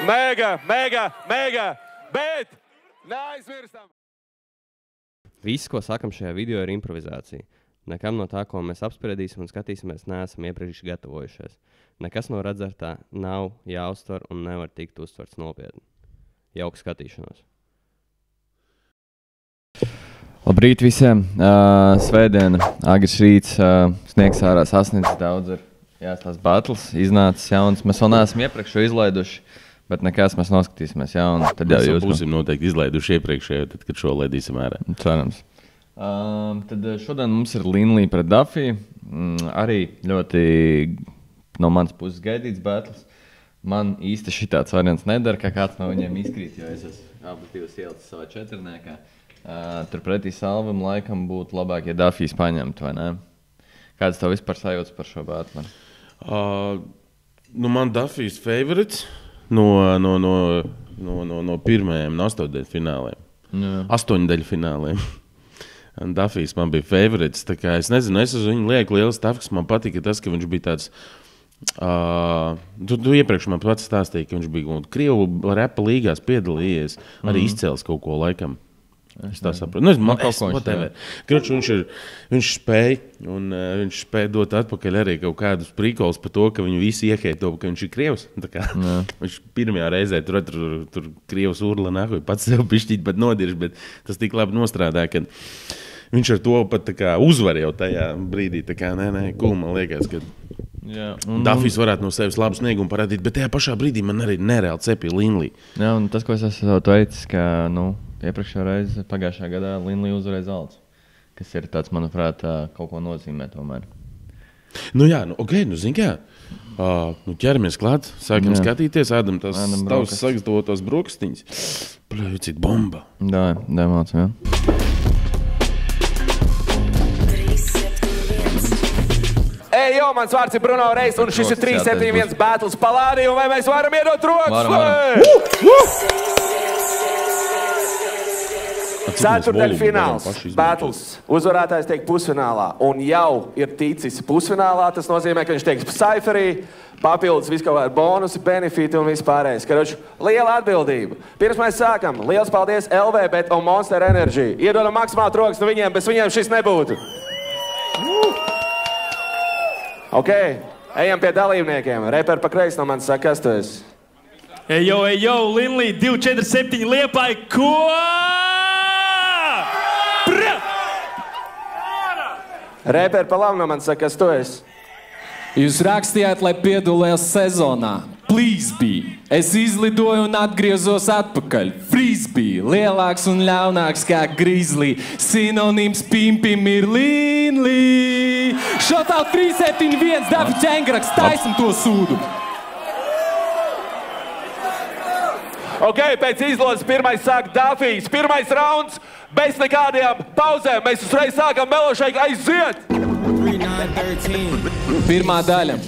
Mega, bet neaizmirstam. Viss, ko sakam šajā video, ir improvizācija. Nekam no tā, ko mēs apspriedīsim un skatīsimies, neesam iepriekš gatavojušies. Nekas no redzētā nav jāuztver un nevar tikt uztverts nopietni. Jauka skatīšanos. Labrīt visiem! Svētdiena, agrs rīts, sniegs ārā sasniedz, daudz ir jāstās battles, iznācis jauns. Mēs vēl neesam iepriekš izlaiduši, bet nekas mēs noskatīsimies jaunu. Tad jau jūs būsim noteikti izlaiduši iepriekšējo, tad, kad šo laidīsim ārā. Cerams. Tad šodien mums ir Linley pret Duffy. Arī ļoti no manas puses gaidīts battles. Man īsti šitāds variants nedara, ka kāds no viņiem izkrīt, jo es esmu abas divas ielicis savā četrniekā. Turpretī Salvam laikam būtu labāk, ja Duffy's paņemt, vai ne? Kāds tev vispār sajūtas par šo battle? Man Duffy's favorites no pirmajiem, no 8 fināliem. 8 daļu fināliem. Duffy's man bija favorites, tā kā es nezinu, es uz viņu lieku liels tafks, man patika tas, ka viņš bija tāds, tu iepriekš man pats stāstīja, ka viņš bija Krievu repa līgās piedalījies, arī izcēlis kaut ko laikam. Es tā saprotu. Viņš spēja dot atpakaļ arī kaut kādus prikols par to, ka viņu visi ieheito, ka viņš ir Krievs. Viņš pirmajā reizē tur Krievs urla nahuj, pats sev pišķīt pat nodirž, bet tas tik labi nostrādāja, ka viņš ar to pat tā kā uzvar jau tajā brīdī. Tā kā, man liekas, ka Duffy's varētu no sevis labu sniegumu parādīt, bet tajā pašā brīdī man arī nereāli cepīja Linley. Jā, un tas, ko es esmu teicis, ka, iepriekšējā reize pagājušā gadā Linley uzvarēja zelts, kas ir tāds, manuprāt, kaut ko nozīmē tomēr. Zini kā, ķeramies klāt, sākam skatīties, ēdam tās tavas sagatavotās brokastiņas. Cit bomba. Demāts, jā. Mans vārds ir Bruno Reis, un šis ir 371 battles palādī, un vai mēs varam iedot rokas? Varam. Ceturtdaļa fināls, battles. Uzvarētājs tiek pusfinālā, un jau ir ticis pusfinālā. Tas nozīmē, ka viņš tiek Cypherī, papildus visu kaut kādu bonusi, benefiti un vispārējais. Karoči, liela atbildība. Pirms mēs sākam, liels paldies LVBet un Monster Energy. Iedodam maksimāli rokas no viņiem, bez viņiem šis nebūtu. Ok, ejam pie dalībniekiem. Reper pa kreisi no manis saka, kas tu esi? Ejo, Linley, 247 Liepāja, ko? Reper pa labi no manis saka, kas tu esi? Jūs rakstījāt, lai piedalījos sezonā. Frisbee. Es izlidoju un atgriezos atpakaļ. Frisbee. Lielāks un ļaunāks kā Grizzly. Sinonīms pimpim ir Linley. Šotāl 371, Duffy ķengraks, taisam to sūdu. Ok, pēc izlozes pirmais sāk Duffy's. Pirmais rauns, bez nekādiem pauzēm. Mēs uzreiz sākam Melošeik aiziet. Pirmā daļa.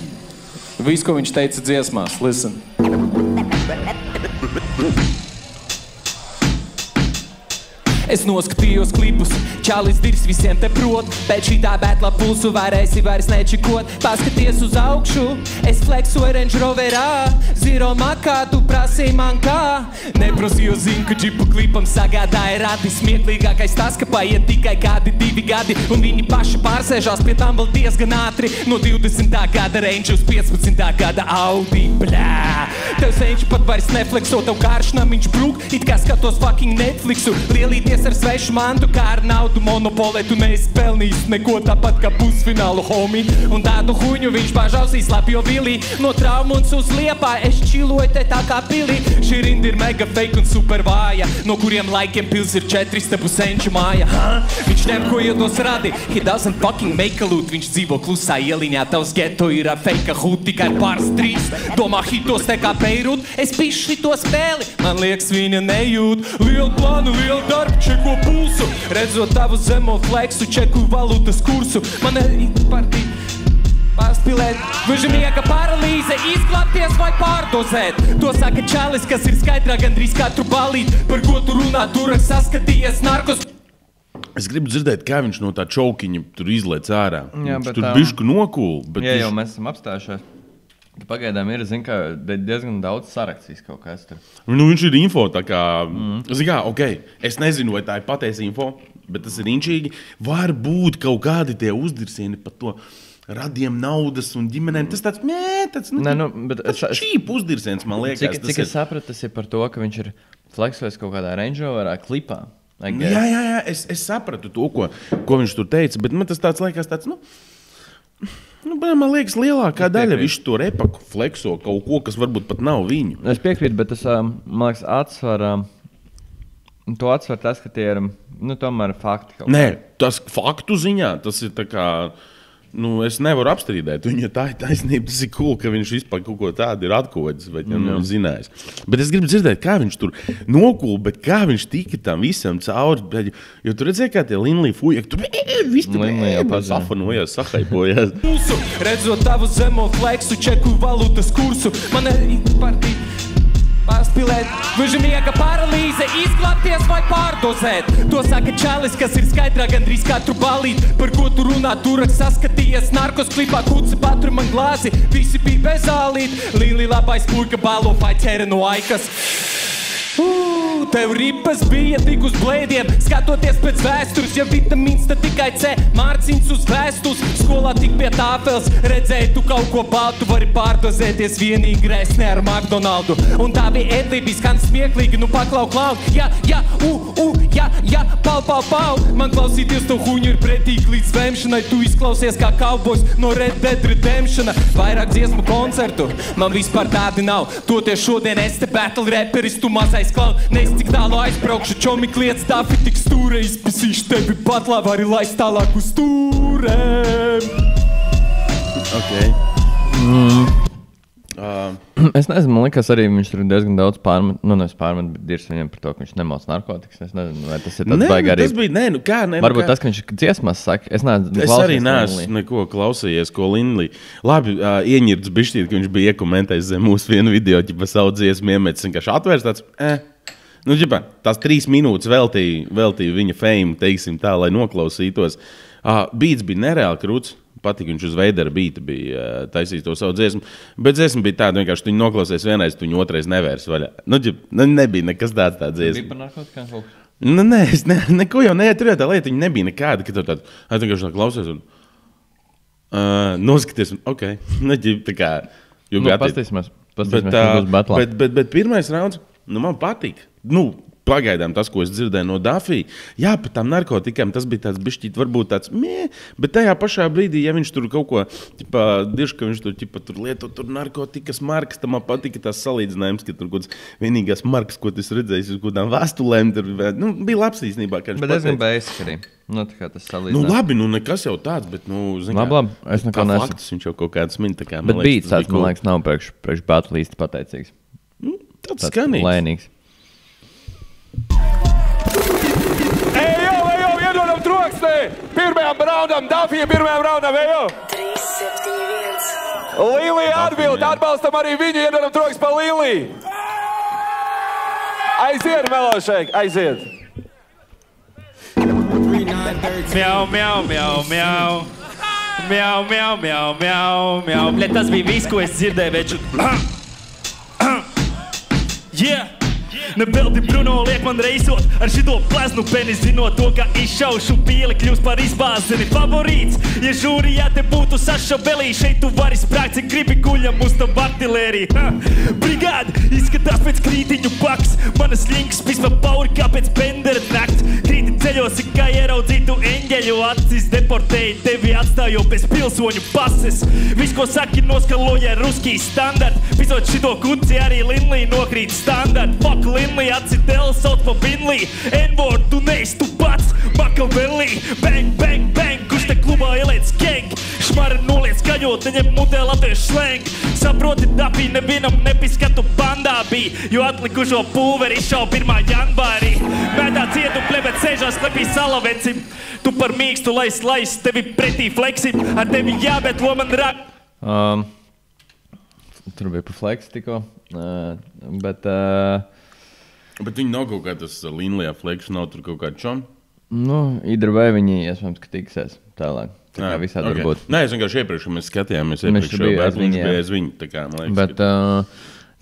Viss, ko viņš teica dziesmās. Listen. Es noskatījos klipus, čalis dirs visiem te prot. Pēc šitā bētla pulsu varēsi vairs nečikot. Paskaties uz augšu, es flexoju Range Roverā. Zero makā, tu prasīji man kā. Neprasīju zinu, ka džipu klipam sagādāja radi. Smieklīgākais tas, ka paiet tikai kādi 2 gadi. Un viņi paši pārsēžās pie tām vēl diezgan ātri. No 20. gada Range uz 15. gada Audi. Blā! Tev senči pat vairs neflexo, tev kāršnamiņš brūk. It kā skatos fucking Netflixu. Lielīties ar svešu mantu, kā ar naudu monopolē. Tu neesi pelnījis neko tāpat kā pusfinālu homie. Un tādu huņu viņš pažausīs lapjo vilī. No Traumunds uz Liepā es čiloju te tā kā pilī. Šī rinda ir mega fake un super vāja, no kuriem laikiem pils ir 4 senču māja. Viņš ņem, ko iedos radi. He doesn't fucking make a loot. Viņš dzīvo klusā ieliņā. Tavs geto ir ar fake hood, tikai pāris 3. Domā hitos te kā Beirut. Es pišu šito spēli. Man liekas, viņa nejūt. Lielu plānu, lielu darbu. Čeko pulsu, redzot tavu zemo flexu, čeku valūtas kursu. Man partī pārspilēt, vižamieka paralīze, izglābties vai pārdozēt. To saka čalis, kas ir skaidrā gandrīz katru balīt. Par ko tu runā, tur skatījies narkos. Es gribu dzirdēt, kā viņš no tā čaukiņa tur izlēc ārā. Jā, tur bišku nokūl. Jā, jau mēs esam apstājušies. Pagaidām ir, zin, kā diezgan daudz sarakstīs kaut kas tur. Nu, viņš ir info, tā kā, zin kā, es nezinu, vai tā ir patiesa info, bet tas ir inčīgi. Var būt kaut kādi tie uzdirsieni par to radiem naudas un ģimenēm. Tas tāds, čīp uzdirsiens, man liekas. Cik es sapratu, tas ir par to, ka viņš ir fleksojis kaut kādā Range Roverā klipā. Jā, es sapratu to, ko viņš tur teica, bet man tas tāds liekas tāds, man liekas, lielākā daļa visu to repaku flekso kaut ko, kas varbūt pat nav viņu. Es piekrītu, bet tas, man liekas, atsver tas, ka tie ir, tomēr fakti. Nē, tas faktu ziņā, tas ir tā kā, es nevaru apstrīdēt. Viņa tā ir taisnība, tas ir cool, ka viņš vispār kaut ko tādu ir atkodis, vai zinājis. Bet es gribu dzirdēt, kā viņš tur nokūl, bet kā viņš tika tam visam cauri. Jo tu redzēji, kā tie Linlī fuja, tur viss tur safanojās, sahaipojās. Redzot tavu zemo fleksu, čeku valūtas kursu, man partija pārspilēt, vižamiega paralīze, izglābties vai pārdozēt. To saka čalis, kas ir skaidrā gandrīz katru balīt. Par ko tu runā, turaks saskatījies narkos klipā, kuci patru man glāzi. Visi bija bezālīt, Līli labais puika balo vai ķēra no aikas. Tev ripas bija tik uz blēdiem, skatoties pēc vēstures, ja vitamīns tad tikai C, mārciņš uz vēstures, skolā tik pie tāfels, redzēji tu kaut ko baltu, vari pārdozēties vienīgi resnē ar McDonaldu. Un tā bija ēdlība, skan smieklīgi, paklau, pau, man klausīties to huņu ir pretīgi līdz vēmšanai, tu izklausies kā kaubojs no Red Dead Redemptiona, vairāk dziesmu koncertu, man vispār tādi nav, toties šodien es te battle reperis, tu mazais klau, neiz cik tālu aizbraukšu, čomi kliedz Dafi tik stūre, izpisīšu tevi patlā, vari laist tālāk uz stūrēm. Es nezinu, man liekas arī viņš tur diezgan daudz nevis pārmet, bet dirs viņam par to, ka viņš nemauc narkotikas. Es nezinu, vai tas ir tāds baigi arī. Varbūt tas, ka viņš dziesmās saka. Es arī neesmu neko klausījies, ko Linlī. Labi, ieņirds bišķīt, ka viņš bija iekomentējis zem mūsu vienu video, ķipa savu dziesmu iemetis, vienkārši atvērs tāds, tās 3 minūtes veltīja viņa fame, teiksim tā, lai noklausītos. Beats bija nereāli krūts. Patīk, viņš uz Veidera beata bija taisījis to savu dziesmu. Bet dziesma bija tāda, vienkārši tu viņu noklausies vienreiz, tu viņu otrais nevērs vaļā. Nebija nekas tāds tā dziesma. Bija par narkotikām kaut kas? Nē, es neko jau tur jau tā lieta, viņa nebija nekāda, ka tu tādu, vienkārši tā klausies un noskaties un, tā kā, jo bija pastīsimies, bet pirmais rauns, man patīk. Pagaidām tas, ko es dzirdēju no Dafī, jā, par tām narkotikām, tas bija tāds bišķīt, varbūt tāds bet tajā pašā brīdī, ja viņš tur kaut ko, dirž, ka viņš tur lieto tur narkotikas markas, tam man patika tās salīdzinājums, ka tur kaut kāds vienīgās markas, ko tu redzējis uz kaut kādām vēstulēm, tur bija labs īstenībā, ka viņš bet es gan bēsik arī. Tā kā tas salīdzinājums. Labi, nekas jau tāds, bet, labi, es neko nesu. Faktus viņš jau kaut kāds min, tā kā, bet beats tāds, man liekas, nav priekš battle īsti pateicīgs. Tāds skanīgs. Lēnīgs. Ejau, iedodam troksnī! Pirmajam raundam, Dafija pirmajam raundam, ejau! 3-7-1. Līlī atbild, atbalstam arī viņu, iedodam troksni pa Līlī! Aiziet, Melošeik, aiziet! Miau, miau, miau, miau. Miau, miau, miau, miau, miau. Bļet, tas bija viss, ko es dzirdēju, veču. Yeah! Nevelti Bruno liek man reisot ar šito pleznu peni, zinot to, ka izšaušu pīli kļūs par izbāzeni favorīts. Ja žūrijā te būtu Saša Belī, šeit tu vari sprākt, cik gribi guļam uz tam artilēriju. Brigādi izskatās pēc krītiņu paks, manas links pisma pauri kā pēc Bendera nakts. Krīti ceļos, kā ieraudzītu eņģeļu acis, deportēji tevi atstājo bez pilsoņu pases. Viss, ko saki, noskaloja ruskī standart, pisot šito kuci arī Linlī nokrīt standart. Fuck Linlī, atcitēli sauc pa Binlī, N-word, tu neesi tu pats, Makavelī. Bang, bang, bang, kurš te klubā ieliec skank, šmara noliec skaļot, neņem mutē latviešu slang. Saproti, Dafī nevienam nepiskatu bandā bija, jo atlikušo pulveri izšau 1. janvārī. Mētā cietu plebet sēžās klepī salavecim, tu par mīkstu lais, tevi pretī fleksim, ar tevi jābet lo man rak. Tur bija pa fleks tikko, bet viņi nav kaut kā tas Linlijā flekšu, nav tur kaut kā čon? Either way viņi, iespējams, ka tiksies tālāk. Tā kā visādi var būt. Nē, es vienkārši iepriekš, kad mēs skatījāmies iepriekšējo batlu, viņš bija aiz viņu. Tā kā, man liekas, bet,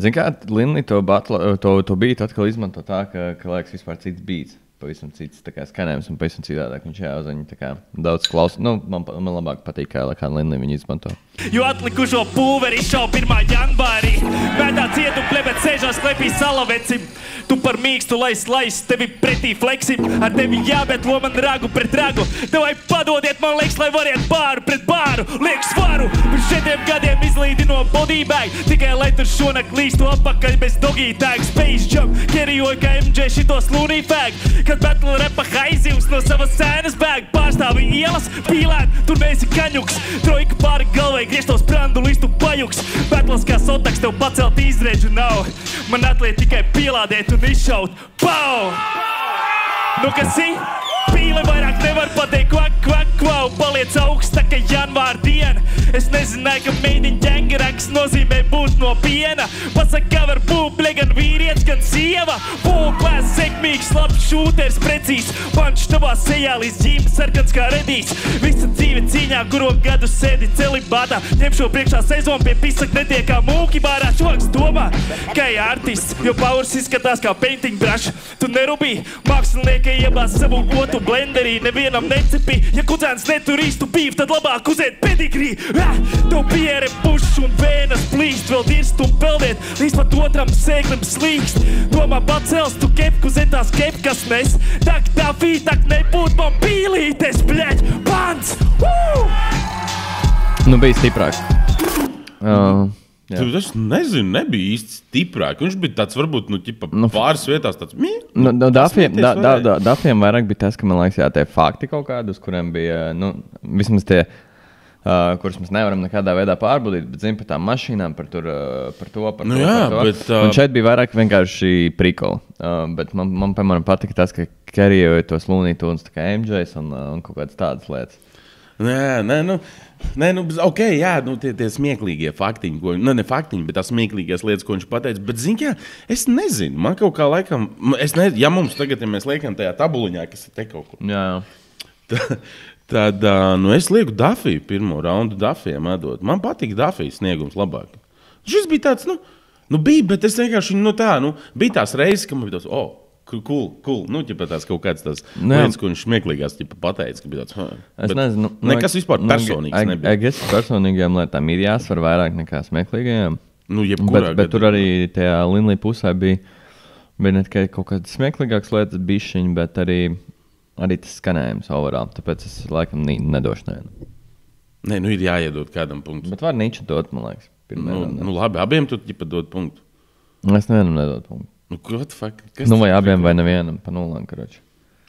zin kā, Linley to beatu atkal izmanto tā, ka liekas vispār cits beats. Pavisam cits skanējums un pavisam citādāk viņš jāuzaņa. Tā kā daudz klausa. Man labāk patīk, kā Linley viņu izmanto. Jo atlikušo pulveri izšau 1. janvārī. Mēdā cietu plebet sēžās klepī salavecim. Tu par mīkstu lais, tevi pretī fleksim. Ar tevi jābetlo man ragu pret ragu. Tevai padodiet man liekas, lai variet bāru pret bāru. Liek svaru, pirms 4 gadiem izlīdi no bodybag. Tikai lai tur šonakt līstu atpakaļ bez doggy tag. Space jump, kerijoju kā MJ šitos looney fag. Kad battle repa haizivs no savas sēnas bēg. Pārstāvi ielas, pīlēt, tur mēs ir kaņuks. Trojka pāri galvai, griež tos brandu listu pajuks. Battles kā sotaks, tev pacelt izredžu nav. Man atliek tikai pielādēt un izšaut. Pau! Nu kas ir? Pīle vairāk nevar pateikt kvak, kvak, kvau. Paliec augsta, ka janvāra diena. Es nezināju, ka made in ģengeraks nozīmē būt no piena. Pasaka, kā var būt, ble, gan vīrietis, gan sieva. Full class, sekmīgs, labs šūters, precīzs. Panč tavā sejā līdz ģīmes sarkans kā redīs. Visa dzīve cīņā, kuro gadu sēdi celibātā. Ņem šo priekšā sezonu pie pisak netiek kā mūki bārā. Čovaks domā, ka ir artists, jo powers izskatās kā painting brush. Tu nerubī, mākslinieka iebās savu otu blenderī. Nevienam necepī, ja kudzēns netur īstu bīv, tad labāk uziet pedigrī. Tev piere pušs un vēnas plīst, vēl dirst un peldiet, līdz pat otram sēklim slīkst. Domā pacels, tu kepku zem tās kepkas nes. Tak tā fī, tak nebūt man pīlītes, bļeģ, pants! Bija stiprāk. Es nezinu, nebija īsti stiprāk. Viņš bija tāds, varbūt, pāris vietās tāds... Dafiem vairāk bija tas, ka, man liekas, tie fakti kaut kādi, uz kuriem bija, vismaz tie, kurus mēs nevaram nekādā veidā pārbaudīt, bet zinu par tām mašīnām, par to. Bet, un šeit bija vairāk vienkārši prikoli. Bet man piemēram, patika tas, ka kerijoja tos Looney Tunes, tā kā MJs un kaut kādas tādas lietas. Ok, jā, tie smieklīgie faktiņi, ne faktiņi, bet tās smieklīgās lietas, ko viņš pateica, bet zini, kā, es nezinu, man kaut kā laikam, ja mums tagad, ja mēs liekam tajā tabuliņā, kas ir te kaut kur, tad, es lieku Dafiju, pirmo raundu Dafijam atdot, man patīk Dafijas sniegums labāk. Šis bija tāds, bija, bet es vienkārši, bija tās reizes, ka man bija tāds, cool. Tās kaut kādas tās lietas, ko viņš smieklīgās pateica, ka bija tāds, Es nezinu. Nekas vispār personīgs nebija. Es personīgajām lietām ir jāsvar vairāk nekā smieklīgajām. Bet tur arī tajā Linley pusē bija ne tikai kaut kādas smieklīgākas lietas bišķiņi, bet arī tas skanējums overall. Tāpēc es laikam nedošu nevienu. Ir jāiedod kādam punktu. Bet var niču dot, man liekas. Labi, abiem tu dod punktu. Es nevienam nedod punktu. What the fuck? Vai abiem vai nevienam pa nulām, karoči.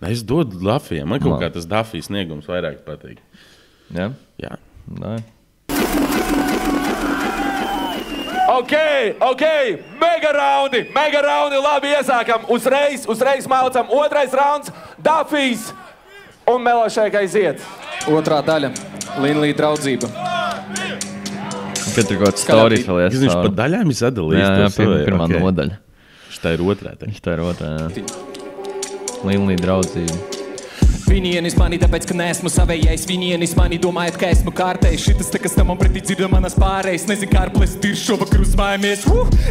Es dodu Dafijam. Man kaut kā tas Dafijas sniegums vairāk patīk. Jā? Jā. Nē. Ok. Mega raundi, labi iesākam. Uzreiz maucam. Otrais rauns, Dafijas un Melošēkai aiziet. Otrā daļa, Linley draudzība. Kad tur kaut kāds stories vēl iesāv. Viņš pa daļām ir sadalījis. Jā, pirmā nodaļa. Tā ir otrā. Jā. Linley draudzība. Viņienis mani, tāpēc, ka neesmu savējais. Viņienis mani, domājot, ka esmu kārtējs. Šitas te, kas tam man pretī dzirda manas pārējais. Nezinu, kā ar plesi tirš šovakar uzmājamies.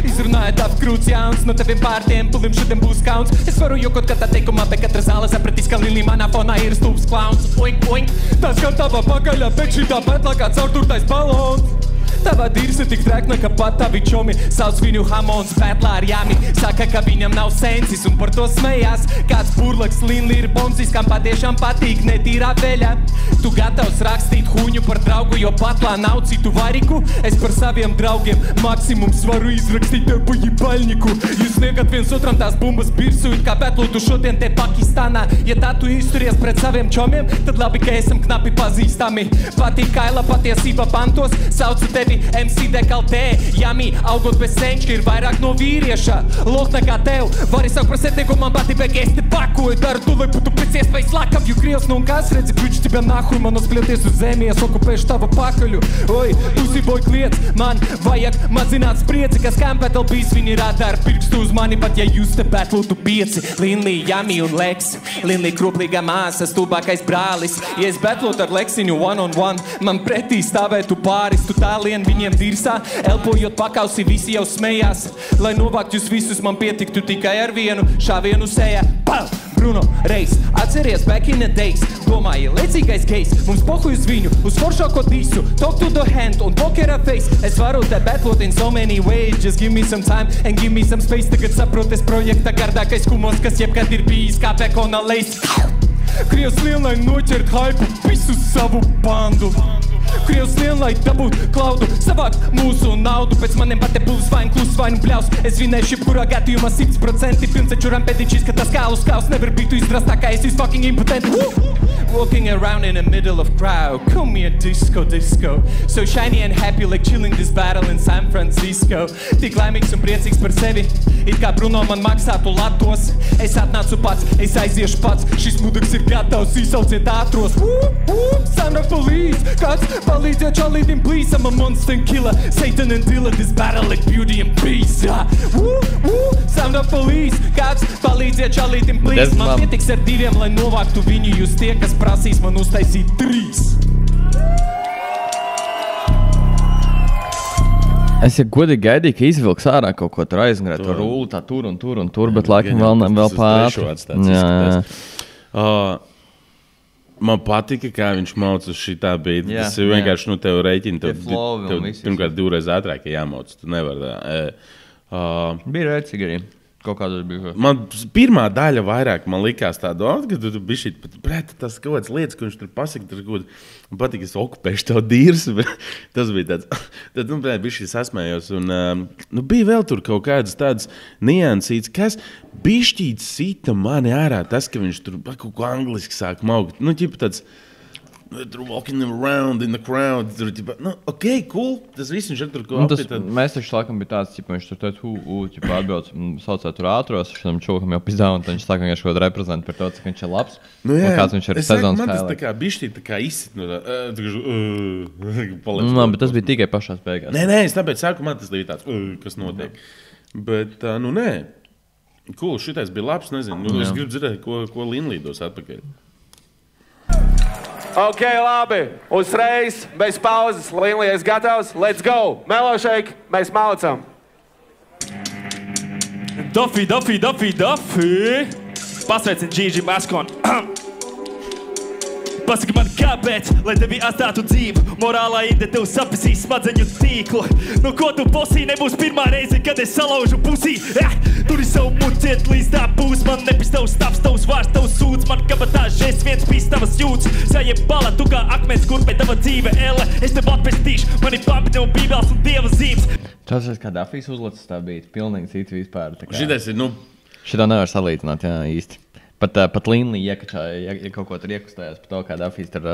Izrunājot tavs krūts jauns, no teviem pārtiem pulim šodien būs kauns. Es varu jokot katrā teikumā, bet katra zāle sapratīs, ka Linley manā fonā ir stulbs klauns. Oink, oink, tas gan tavā pagaļā, bet šitā betlā kā caurturtais balons. Tava dirse tik trekna, ka pat tavi čomi sauc viņu Hamons betlā ar jāmi. Saka, ka viņam nav sensis un par to smējās. Kāds burlaks Linley ir bonzis, kam patiešām patīk netīrā veļa. Tu gatavs rakstīt huņu par draugu, jo patlā nav citu variku. Es par saviem draugiem maksimums varu izrakstīt tev pa jibaļņiku. Jūs sniegat viens otram tās bumbas birsu, it kā betlu tu šodien te Pakistānā. Ja tā tu izturies pret saviem čomiem, tad labi, ka esam knapi pazīstami. Patīk kaila patiesība pantos, sauca te tevi MC dekaltē. Jamī, augot bez senčka, ir vairāk no vīrieša. Lok nekā tev, vari saukt par setnieku, man pati bēg, es te pakoju. Daru tu, lai būtu pēc iespējas lakam, jo krievs nu un kas redzi, piuči tibē nahuj, man uzplieties uz zemi, es okupēšu tavu pakaļu. Oi, pusīboj kliec, man vajag mazināt spriedzi, kas kam battle bijis, viņi rādā ar pirkstu uz mani, pat ja jūs te battlūtu 5. Linlī, Jami un Leks, Linlī kruplīgā māsa, stulbākais brālis. Ja es battlūtu ar Leksiņu one on one, man pretī stāvētu pāris, tu tālien viņiem dirsā, elpojot pakausi, visi jau smējās. Lai novākt jūs visus, man pietiktu tikai ar vienu šāvienu sējā. Pau! Bruno, Reis, atceries back in the days. Domāji, lecīgais gejs, mums pohuj uz viņu, uz foršāko disu. Talk to the hand un pokera face. Es varu te battlot in so many ways. Just give me some time and give me some space. Tagad saproties projekta gardākais humors, kas jebkad ir bijis kā pekona leis. Krievs lielai noķert haipu, visu savu bandu. Krievs lielai dabūt klaudu, savākt mūsu naudu. Pēc maniem pate puls vainu, klus vainu bļaus. Es vinēšu jebkurā gadījumā 100%. Pirms taču rampedičīs, ka tas kālus kaus nevar būt tu izdrastā, kā es fucking impotent. Walking around in the middle of crowd, come here disco. So shiny and happy like chilling this battle in San Francisco. Tik laimīgs un priecīgs par sevi, it kā Bruno man maksātu latos. Es atnācu pats, es aiziešu pats, šis muduks ir gatavs, izsauciet ātros. Sound of police, kāds palīdziet čalītim, please, I'm a monster and killer, Satan and Dilla, this battle like beauty and peace. Sound of police, kāds palīdziet čalītim, please, man pietiks ar 2, lai novāktu viņu, jūs tie, kas prasīs man uztaisīt 3. Es ja godīgi gaidīju, ka izvilks ārā kaut ko tur aizgrēt, to rūli tā tur un tur, bet laikam vēl pār. Man patika, kā viņš mauc uz šitā beita. Tas ir vienkārši, tev rēķina. Tev pirmkārt 2 reizes ātrāk jāmauc. Tu nevar tā. Bija rēcīgi arī. Kaut kādā bija. Man pirmā daļa vairāk man likās tādu, ka tu biji šeit pret tas kaut kādas lietas, ko viņš tur pasaka, tur kaut man patika, es okupēšu tev dīrs, bet tas bija tāds, tad, bija šī sasmējos, un, bija vēl tur kaut kādas tādas niansītas, kas bišķīt sita mani ārā, tas, ka viņš tur kaut ko angliski sāk maukt, ķipa tāds, tur walking around in the crowd, tur, ķipa, ok, cool, tas viss viņš tur ko apīt. Mēs taču laikam bija tāds, ķipa, viņš tur teica, ķipa, atbildes, saucēt tur ātros, šitam čūkam jau pizdā, un viņš sāk vienkārši kaut reprezent par to, cik viņš ir labs. Un kāds viņš ir sezonas man tas tā kā bišķīt, tā kā izsit, bet tas bija tikai pašās beigās. Nē, es tāpēc sāku, man tas bija tāds, kas notiek. Bet, nē, cool, šitais bija labs, nezinu, es gribu dzirdēt, ko Linlī dos atpakaļ. Ok, labi. Uzreiz, bez pauzes. Linlī, es gatavs. Let's go. Melošeik, mēs maucam. Duffy. Pasveicin Gigi Maskon. Pasaki man kāpēc, lai tevi atstātu dzīvu. Morālā inde tev sapisīs smadzeņu tīklu. Ko tu posī, nebūs pirmā reize, kad es salaužu pusī. Turi savu muciet, līdz tā būs. Man nepis tavs taps, tavs vārds, tavs sūds. Man kabatā žēs viens pīs tavas jūtas. Sajeb bala, tu kā akmens, kur pēc tava dzīve elle. Es tev atpestīšu, mani pampi tev bībels un dieva zīmes. Tas kā Dafijs uzlacis tā bija, pilnīgi cits vispār. Šitais ir, Šitā nevar salīdzināt, jā, īsti. Pat Linlī iekačāja, ja kaut ko tur iekustējās par to, kā Dafijs tur...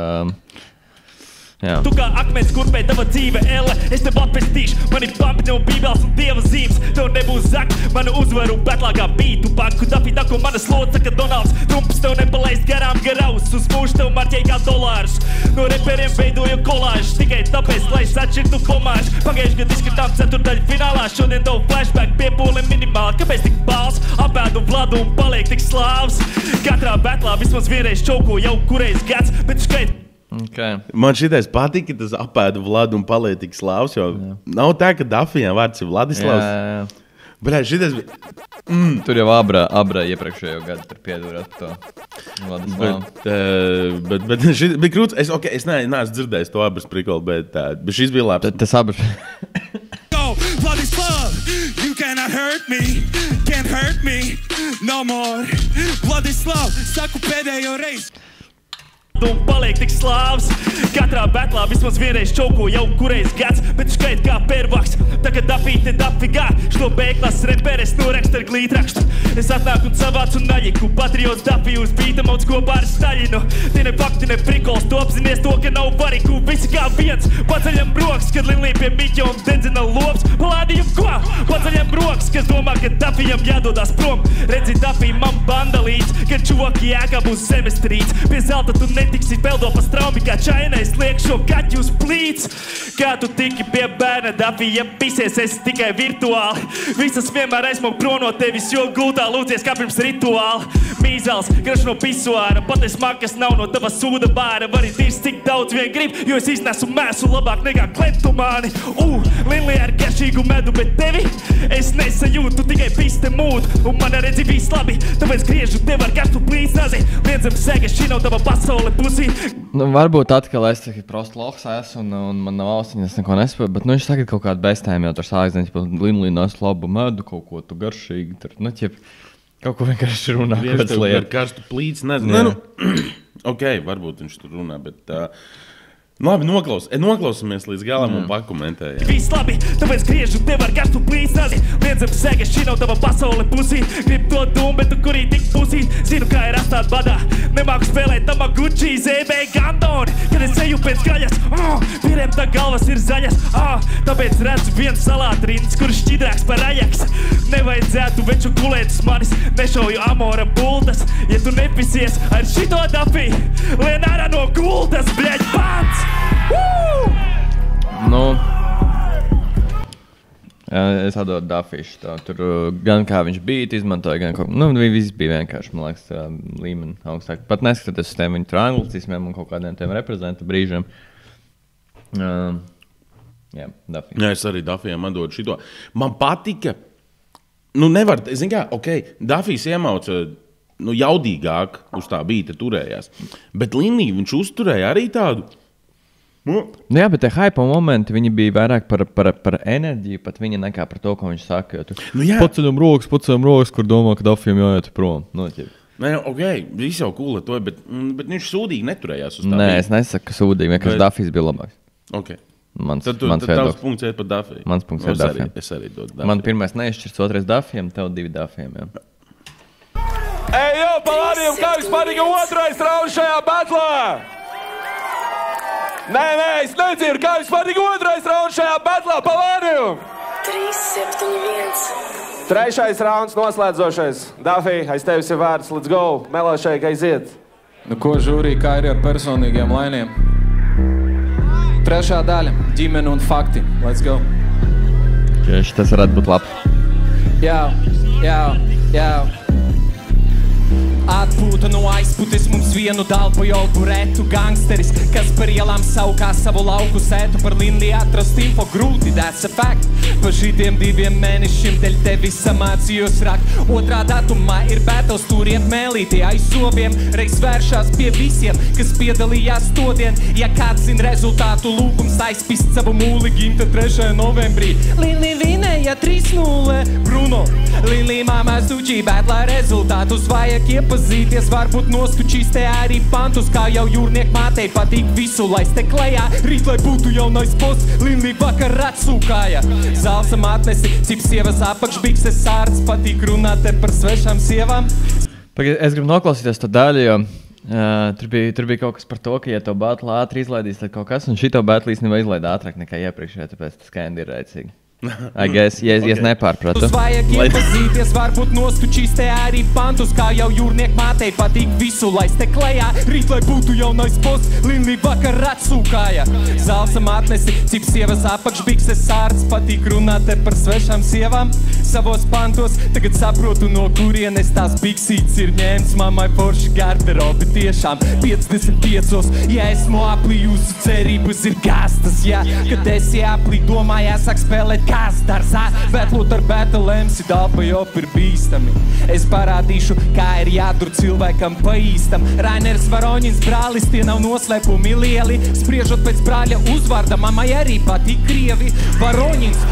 Jā. Tu kā akmens, kur pēc tava dzīve elle. Es tev atpestīšu, mani pampi tev bībels un dieva zīmes. Tev nebūs zakt, manu uzvaru betlā kā bītu paku. Dafī dako mana slodze, ka Donalds Trumps tev nepalaist garām garaus. Uz mūžu tev marķēja kā dolārus. No reperiem veidoju kolāžus, tikai tāpēc, lai sačirtu pomāžu. Pagājuši gadu izskatām 4. finālā, šodien tev flashback piepūle minimāli. Kāpēc tik bāls, apēdu Vladu un paliek tik slāvs? Katrā betlā vismaz vienreiz čauko jau kureiz gads, bet skait. Okay. Man šitais patika, tas apēda Vladu un paliek tik slāvs, jo nav tā, ka Dafijām vārds ir Vladislavs. Jā. Bet šitais bija... Tur jau Abra iepriekšējo gadu tur piedurās par to Vladislavu. Bet šis bija krūts. Es neesmu dzirdējis to Abras prikolu, bet šis bija labs. Tas Abras... Vladislav, you cannot hurt me, can't hurt me no more. Vladislav, saku pēdējo reizi. un paliek tik slāvs. Katrā betlā vismaz vienreiz čauko jau kureiz gads, bet škait kā pervaks. Tagad dafīte dafigā, što bēklas reperes norakst ar glītrakstu. Es atnāku un savācu naļiku, patriots dafī uz bīta mauc kopā ar Staļinu. Tie ne fakti, ne prikols, tu apzinies to, ka nav variku, visi kā viens. Paceļam broks, kad Linlī pie Miķa un dedzina lops. Palādījam ko? Paceļam broks, kas domā, ka dafījam jādodās prom. Redzi, dafī man bandalīts, kad čoki jēkā būs semestrīts. Pie zelta tu netiksi peldo pa straumi, kā čainais liek šo kaķi uz plīts. Kā tu tiki pie bērna dafī, ja pisies esi tikai virtuāli. Visas vienmēr aizmok prom no tevis, jo gultā lūdzies kā pirms rituāla. Mīzels, graš no pisuāra, pat es makas nav no tava sūda bāra. Vari tīrs cik daudz vien grib, jo es iznesu mēsu labāk nekā kleptomāni. Linlī ar garšīgu medu, bet tevi es nesajūtu, tikai piste mūd. Un man redzi viss labi, tāpēc griežu tev ar garstu plīsnazi. Liedzam sēga, šī nav tava pasaule pusī. Nu, varbūt atkal es tikai prost lohs esmu un man nav austiņas, neko nespēju, bet nu viņš tagad kaut kādu bestējumu jau tur sākzniņš, pa Linlī nes labu medu, kaut ko tu garšīgi tur, nu, ķip, kaut ko vienkārši runā. Vienkārši tev ar karstu plīts, nezinu. Ok, varbūt viņš tur runā, bet... Labi, noklausamies līdz galam un pakomentējam. Viss labi, tāpēc griežu tev ar garstu plīsnazi. Liedzam sēga, šī nav tava pasaule pusī. Grib to dūmu, bet tu kurī tik pusī. Zinu, kā ir atstāt badā. Nemāku spēlēt Tamaguchi, ZB Gandoni. Kad es eju pēc gaļas, piriem tā galvas ir zaļas. Tāpēc redzu viens salātrīnis, kurš šķidrāks par Ajax. Nevajadzētu veču gulēt uz manis, nešauju amora bultas. Ja tu nepisies ar šito dafī, lien ārā no gultas, bļeļ, pats! Nu, es atdodu Dafīšu. Tur gan kā viņš bija, izmantoja, gan kaut kā. Nu, viss bija vienkārši, man liekas, līmeni augstāk. Pat neskatoties uz tiem viņu tur anglicismiem un kaut kādiem tiem reprezenta brīžiem. Jā, Dafī. Jā, es arī Dafījam atdodu šito. Man patika, nu nevar, zin kā, ok, Dafīs iemauca, nu jaudīgāk uz tā bīta turējās. Bet Linlī viņš uzturēja arī tādu. Nu, jā, bet tie hype momenti, viņi bija vairāk par enerģiju, pat viņa nekā par to, ko viņš saka. Paceļam rokas, kur domā, ka Dafijam jāiet prom. Nē, ok, viss jau cool to, bet viņš sūdīgi neturējās uz tā. Nē, es nesaku, ka sūdīgi, vienkārši Dafijs bija labāks. Ok. Tad tavs punkts iet par Dafiju. Mans punkts iet Dafijam. Es arī dodu Dafiju. Man pirmais neizšķirs, otrais Dafijam, tev 2 Dafijam, jā. Ej, jau, palādījum, kā jums patika otrais rauns šajā batlā? Nē, es nedzirdu, kā jums patika otrais rauns šajā batlā, palādījum! 3-7-1. Trešais rauns noslēdzošais. Dafī, aiz tevis ir vārds, let's go, Melošeik, aiziet. Nu ko, žūrī, kā ir ar personīgiem lainiem? Trešā daļa, ģimene un fakti, let's go. Tas varētu būt labi. Jā. Atpūta no aizputes mums vienu dalpu jolpu retu gangsteris, kas par ielām saukā savu lauku sētu, par Linlī atrast info grūti, that's a fact. Pa šitiem 2 mēnešiem dēļ tevi samācījos rakt. Otrā datumā ir battles, turiet mēlīti aiz zobiem, reiz vēršās pie visiem, kas piedalījās todien. Ja kāds zin rezultātu, lūgums aizpist savu mūli gimta 3. novembrī. Linlī vinēja 3-0, Bruno. Linlī māmās duģī batlā rezultātus vajag iepazīties, varbūt noskučīs te arī pantus, kā jau jūrnieku mātei patīk visu laist te klējā. Rīt, lai būtu jaunais posts, Linlī vakar atsūkāja. Zālsam atnesi, cip sievas apakšbikses sārds, patīk runāt te par svešām sievām. Es gribu noklausīties to daļu, jo tur bija kaut kas par to, ka ja to batlu ātri izlaidīs, tad kaut kas, un šito batlu īstenībā izlaida ātrāk nekā iepriekšējā, tāpēc tas kind ir raicīgi. I guess, ja es nepārpratu. Vajag iepazīties, varbūt noskučīs te arī pantus, kā jau jūrnieku mātei patīk visu laist te klējā. Rīt, lai būtu jaunais posts, Linlī vakar atsūkāja. Zālsam atnesi, cip sievas apakšbikses sārds, patīk runāt te par svešām sievām. Savos pantos tagad saprotu, no kurienes tās biksītes ir ņēmts. Mammai forši garderobi tiešām 55. Ja esmu aplī, jūsu cerības ir gastas, ja. Kad esi aplī, domā jāsāk spēlēt kas darzā, betlūt ar betelēm, sidāpa jop ir bīstami. Es parādīšu, kā ir jādur cilvēkam pa īstam. Rainers Varoņins brālis, tie nav noslēpumi lieli. Spriežot pēc brāļa uzvārda, mammai arī patīk krievi. Varoņins,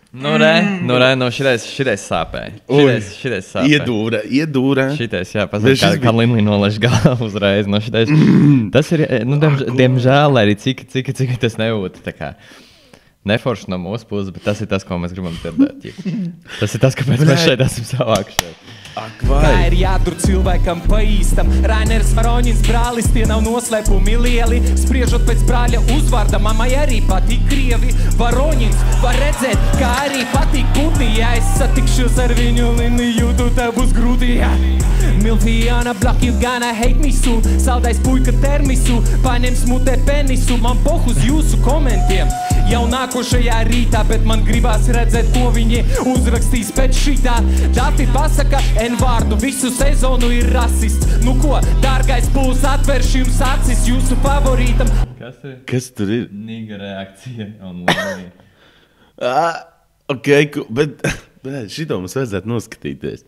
Šitais sāpēja. Šitais sāpēja. Iedūra. Šitais, jā, pasaka, kā Linlī nolaiž galvu uzreiz. Tas ir, diemžēl, arī cik tas nebūtu, tā kā. Neforši no mūsu puses, bet tas ir tas, ko mēs gribam dzirdēt. Tas ir tas, kāpēc mēs šeit esam savākušies. Kā ir jātur cilvēkam pa īstam. Rainers Varoņins brālis, tie nav noslēpumi lieli. Spriežot pēc brāļa uzvārda, mammai arī patīk krievi. Varoņins var redzēt, kā arī patīk putni. Ja es satikšos ar viņu Linli, jūtu, tā būs grūti. Milfiana block, you gonna hate me soon. Saldais puika termisu, paņem smutē penisu. Man pohuz jūsu komentiem jau nākošajā rītā, bet man gribās redzēt, ko viņi uzrakstīs pēc šitā. Dafi pasaka N-vārdu, visu sezonu ir rasists. Nu ko, dārgais puls, atverš jums acis jūsu favorītam. Kas tur ir? Niga reakcija un Linlī. Bet šito mums vajadzētu noskatīties.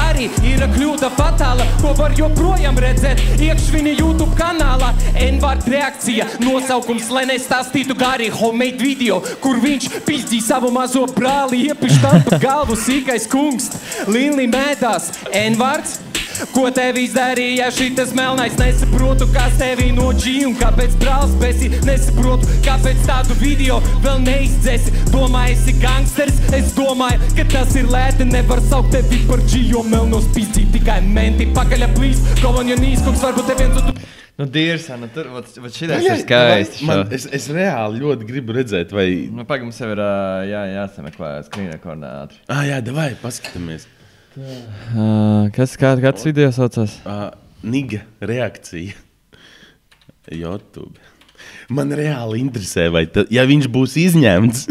Arī ir kļūda fatāla, ko var joprojām redzēt iekšvini YouTube kanālā. N-vārd reakcija, nosaukums, lai nestāstītu gari homemade video, kur viņš pizdī savu mazo brāli, iepišķi pa galvu sīkais kungs. Linlī mēdās, N-vārds. Ko tev izdarīja šitas melnais? Nesaprotu, kas tevi noģī un kāpēc brāls besi. Nesaprotu, kāpēc tādu video vēl neizdzēsi. Domāju, esi gangsters, es domāju, ka tas ir lēti. Nevar saukt tevi par G, jo melnos pizdī tikai menti. Pakaļa plīs, go on your knees, kungs, varbūt tev viens un tu... Nu, Dīrsana, tur, šitais ir skaisti. Es reāli ļoti gribu redzēt, vai... Nu, pagaid, mums jau ir jāsameklē screen rekordā ātri. Jā, davai, paskatāmies. Kāds video saucās? Niga reakcija. YouTube. Man reāli interesē, vai ja viņš būs izņemts.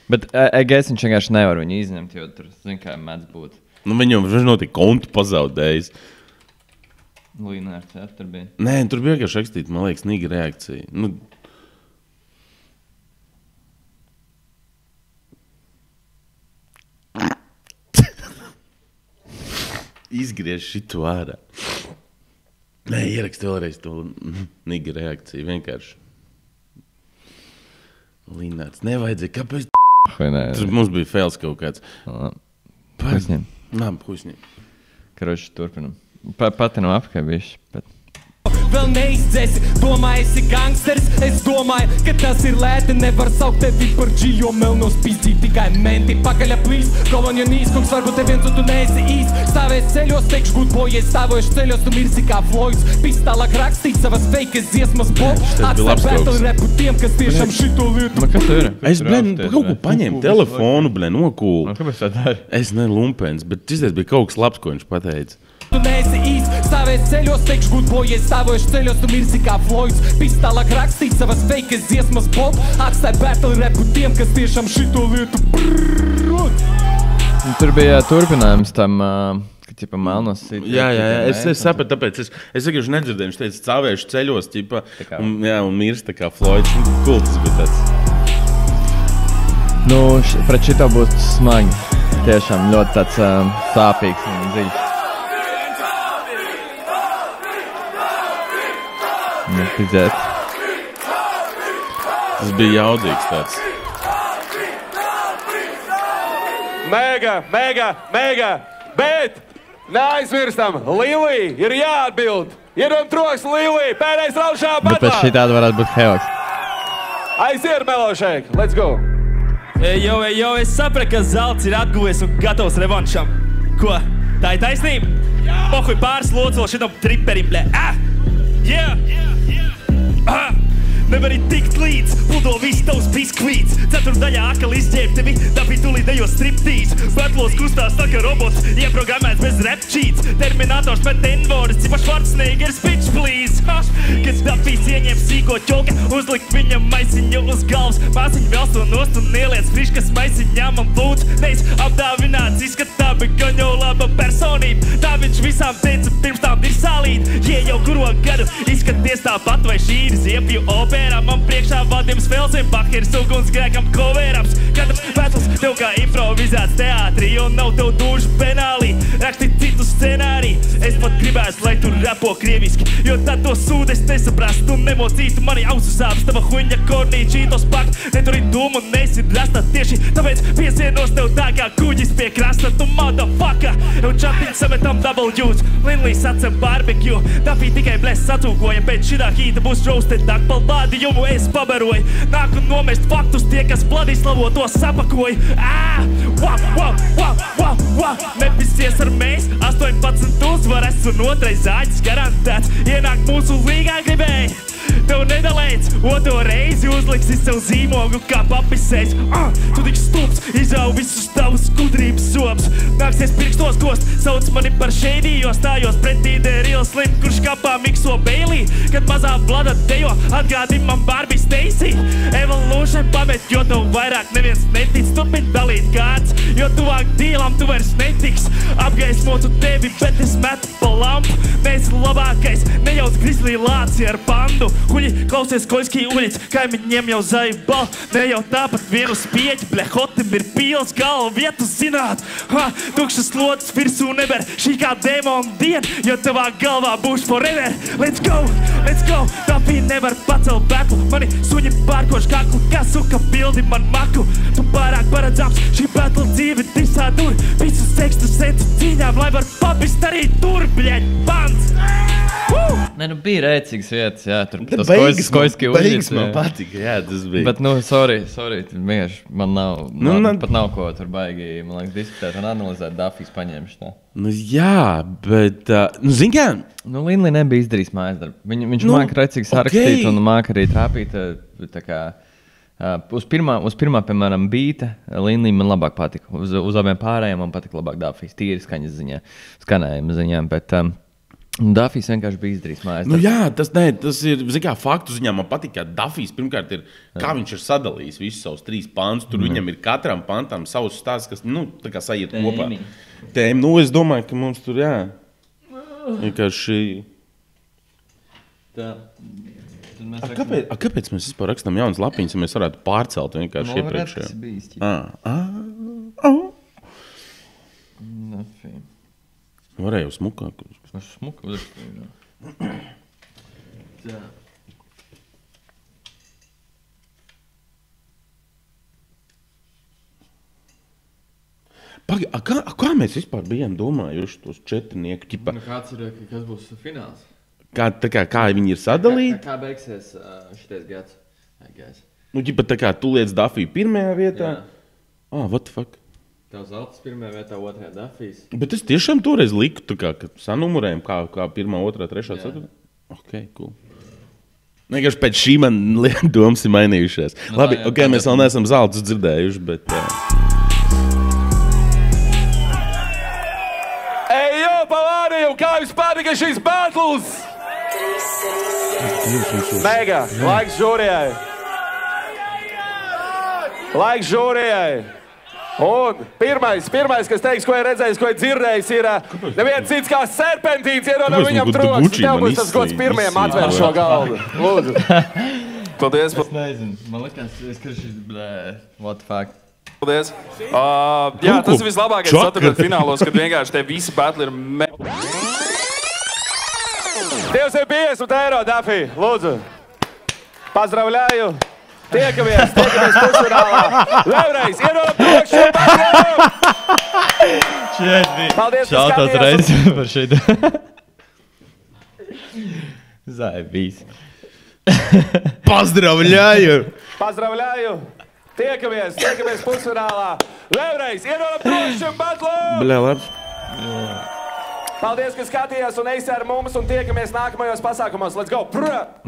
Bet es viņš vienkārši nevar viņu izņemt, jo tur, zin kā, mēdz būt. Nu, viņam notiek kontu pazaudējis. Līnārs, jā, tur bija. Nē, tur bija vienkārši rakstīt, man liekas, Niga reakcija. Nu, izgriež šitu ārā. Nē, ierakst vēlreiz to Niga reakciju. Vienkārši. Līnāts. Nevajadzēja. Kāpēc? Tur mums bija fails kaut kāds. Pusņiem. Pusņiem. Karoči, turpinam. Patinam apkārt bišķi, bet... Vēl neizdzēsi, domāju, esi gangsters. Es domāju, ka tas ir lēti. Nevar saukt tevi par G, jo melnos pizdī tikai menti. Pakaļa plīs, go on your knees, kungs, varbūt tev viens un tu neesi īs. Stāvēs ceļos, teikšu good boy, ja stāvojuši ceļos, tu mirsi kā Floyds. Pistālāk rakstīt savas fakes dziesmas pop. Atstāj battle rapu tiem, kas tiešām šito lietu. Man kas tev ir? Es, kaut ko paņēmu telefonu, nokūlu. Kāpēc tā dari? Es ne lumpens, bet šis bija kaut kas labs, ko viņš pateica. Tu neesi īs, stāvēs ceļos, teikšu good boy, ja stāvojuši ceļos, tu mirsi kā Floyds. Pistālāk rakstīt savas fakes dziesmas pop. Atstāj battle rapu tiem, kas tiešām šito lietu. Tur bija turpinājums tam, ka ķipa melnos sīt. Jā, es sapratu, tāpēc es vienkārši nedzirdēju, viņš teica, stāvējuši ceļos, ķipa, un mirst tā kā Floyds. Kultis bija tāds. Nu, pret šito būs smagi. Tiešām ļoti tāds sāpīgs un dziļš. Nepizēt. Tas bija jaudīgs tāds. Mega, bet neaizmirstam, Lilī ir jāatbild. Iedod troks, Lilī, pēdējais raušā batlā. Bet pēc šitāda varētu būt heoks. Aiziet, Melošēk, let's go. Ejo, es sapratu, ka zelts ir atguvies un gatavs revanšam. Ko? Tā ir taisnība? Pohuj pāris lods vēl šitam triperim, blē. Nevari tikt līdz, pudo viss tavs biskvīts. Ceturdaļā akal izģērb tevi, dabī tulīdējos striptīs. Batlos kustās tā, ka robots ieprogrammēts bez rap cheats. Terminators met N-vārds, cipa Schwarzeneggers, bitch please. Kad dabīs ieņem sīko ķoka, uzlikt viņam maisiņu uz galvas. Māsiņu vēls to nost un ieliec friškas maisiņām man plūds. Neiz apdāvināts izskatā, bet gan jau laba personība. Tā viņš visām teica, pirms tām ir salīd. jau kuro gadu. Izskaties tāpat, vai šī ir Ziepju opera. Man priekšā Vadims Felsenbachers, ugunsgrēkam cover-ups. Katrs battles tev kā improvizēts teātrī, un nav tev dužu penālī. Raksti citu scenāriju, es pat gribētu, lai tu rapo krieviski, jo tad to sūdu es nesaprastu un nemocītu mani ausu sāpes. Tava huņa kornī čītos pakt, neturi dūmu un nesi rasta. Tieši tāpēc piesienos tev tā kā kuģis pie krasta. Tu motherfucker, un čatiņu sametam double juice. Linlī sacem barbecue, Dafī tikai blēs sacūkoja. Pēc šitā hīta būs roasted akpalbādījumu es pabaroju. Nāk un nomest faktus tie, kas Vladislavo to sapakoja. Nepisies ar mēs, 18 uzvaras un otrais zāģis garantēts. Ienāk mūsu līgā gribēji, tev nedalēts, otro reizi uzliksi sev zīmogu kā papisējs. Tu tik stulbs, izrau visus tavus gudrības zobs. Nāksies pirkstos gost, sauc mani par šeidī, jo stājos pretī Real Slim, kurš kapā mikso Bailey. Kad mazā Vlada dejo, atgādi man Barbie Stacy. Evolution pamet, jo tev vairāk neviens netic. Turpin dalīt kārts, jo tuvāk dīlam tu vairs netiks. Apgaismotu tevi, bet es metu pa lampu. Mēs labākais, nejauc Grizzly lāci ar pandu. Huļi, klausies Koļskī uļic, kaimiņiem jau zaju bal. Ne jau tāpat vienu spieķi, blehotim ir pīls galva vietu zināt. Tukšas lotas virsū neber, šī kā demona diena, jo tavā galvā būs forever. Let's go, Dafī nevar pacelt battle. Mani suņi pārkoš kaklu, kā suka bildi man maku. Tu pārāk paredzams, šī battle dzīve disā dur. Visu sekstu sentu cīņām, lai var papist arī tur, bļeļ, bands. Nē, nu bija rēcīgas vietas, jā, tur tas Koļskī uļic. Beigas man patika, jā, tas bija. Bet, sorry, vienkārši man pat nav ko tur baigi, man liekas, diskutēt un analizēt Dafijas paņemšanā. Jā, bet, zin kā? Linlī nebija izdarījis mājas darbu. Viņš māka rēcīgi sarakstīt un māka arī trāpīt, tā kā, uz pirmā, piemēram, bīta, Linlī man labāk patika. Uz abiem pārējiem man patika labāk Dafijas, tīri skaņas ziņā, skanējuma ziņā, bet Dafijs vienkārši bija izdarījis mājas darbu. Jā, tas ir, zin kā, faktu ziņā man patīk, ka Dafijs pirmkārt ir, kā viņš ir sadalījis visus savus 3 pantus, tur viņam ir katram pantam savus stāsts, kas, tā kā sajiet kopā. Tēmi, es domāju, ka mums tur, jā, vienkārši... Tā. Kāpēc mēs vispār rakstam jaunas lapiņas, ja mēs varētu pārcelt vienkārši iepriekšējā? Tas bijis, Dafija. Varēja jau smukāk. Smuka uzrakstīju. Tā. Kā mēs vispār bijām domājuši tos 4nieku ķipā? Kāds ir, kas būs fināls? Kā viņi ir sadalīti? Kā beigsies šitais gads? Ķipa tā kā tu liec Dafiju pirmajā vietā? What the fuck? Tev zeltas pirmajā vietā, otrajā Dafijas. Bet es tiešām toreiz liku, kad sanumurējam, kā 1, 2, 3, 4. Ok, cool. Vienkārši pēc šī man domas ir mainījušās. Labi, mēs vēl neesam zeltus dzirdējuši, bet... Ejo, pavāriju, kā jums patika šīs battles? Mega, laiks žūrijai. Un pirmais, kas teiks, ko ir redzējis, ko ir dzirdējis, ir neviens cits kā serpentīns, iedodam viņam troks. Tev būs tas gods pirmajam atvērt šo galdu. Lūdzu. Paldies. Es nezinu, man liekas, ka šis, what the fuck. Paldies. Jā, tas ir vislabākais ceturtfinālos, kad vienkārši te visi battle ir €250 eiro, Dafī. Lūdzu. Pazdravļāju. Tiekamies pusfinālā. Vēlreiz, iedodam trokšu battle! Šeit bija. Paldies, ka šāds skatījās. reizes par šeit. Zaibīs. Pazdravļāju! Tiekamies pusfinālā. Vēlreiz, iedodam trokšu battle! Bļā, labs. Paldies, ka skatījās un esi ar mums un tiekamies nākamajos pasākumos. Let's go!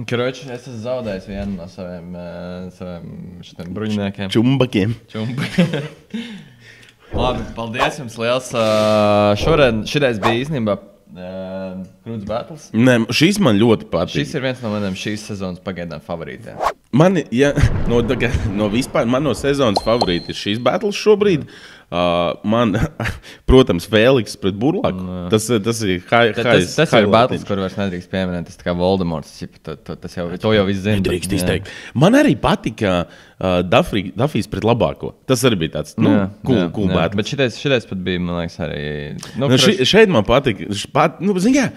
Kroči, es esmu zaudējis vienu no saviem šitiem bruņiniekiem. Čumbakiem. Labi, paldies jums liels. Šitais bija īstenībā krūts battles. Nē, šīs man ļoti patīk. Šis ir viens no maniem šīs sezonas pagaidām favorītiem. No vispār, man no sezonas favorīti ir šīs battles šobrīd. Man, protams, Fēliks pret Burlaku. Tas ir Tas ir battles, kur vairs nedrīkst pieminēt. Tas kā Voldemorts. To jau viss zina. Nedrīkst izteikt. Man arī patika Dafijs pret labāko. Tas arī bija tāds, cool battles. Bet šitais pat bija, man liekas, arī... Šeit man patika. Zin kā,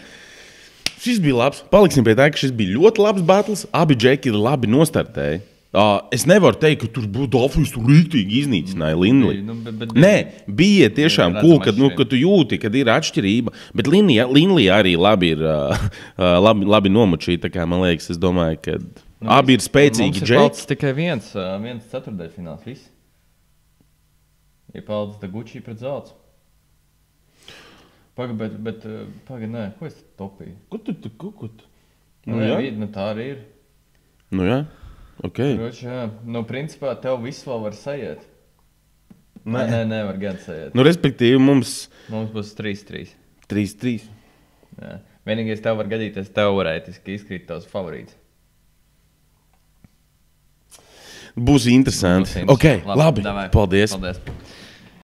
šis bija labs. Paliksim pie tā, ka šis bija ļoti labs battles. Abi džeki labi nostartēja. Es nevaru teikt, ka tur būtu Dafijs rīktīgi iznīcināja Linley. Nē, bija tiešām cool, kad tu jūti, kad ir atšķirība. Bet Linley arī labi ir labi nomučīja. Tā kā man liekas, es domāju, ka abi ir spēcīgi džeki. Mums ir tikai viens ceturtdaļfināls. Viss. Ir paldies Daguči pret Zelts. Bet nē, ko es topīju? Ko tu kukut? Tā arī ir. Jā, ok. Principā tev viss vēl var sajiet. Nē, nevar gan sajiet. Respektīvi, mums būs 3-3. 3-3. Jā. Vienīgais tev var gadīties teorētiski izkrīt tavs favorīts. Būs interesanti. Ok, labi. Paldies.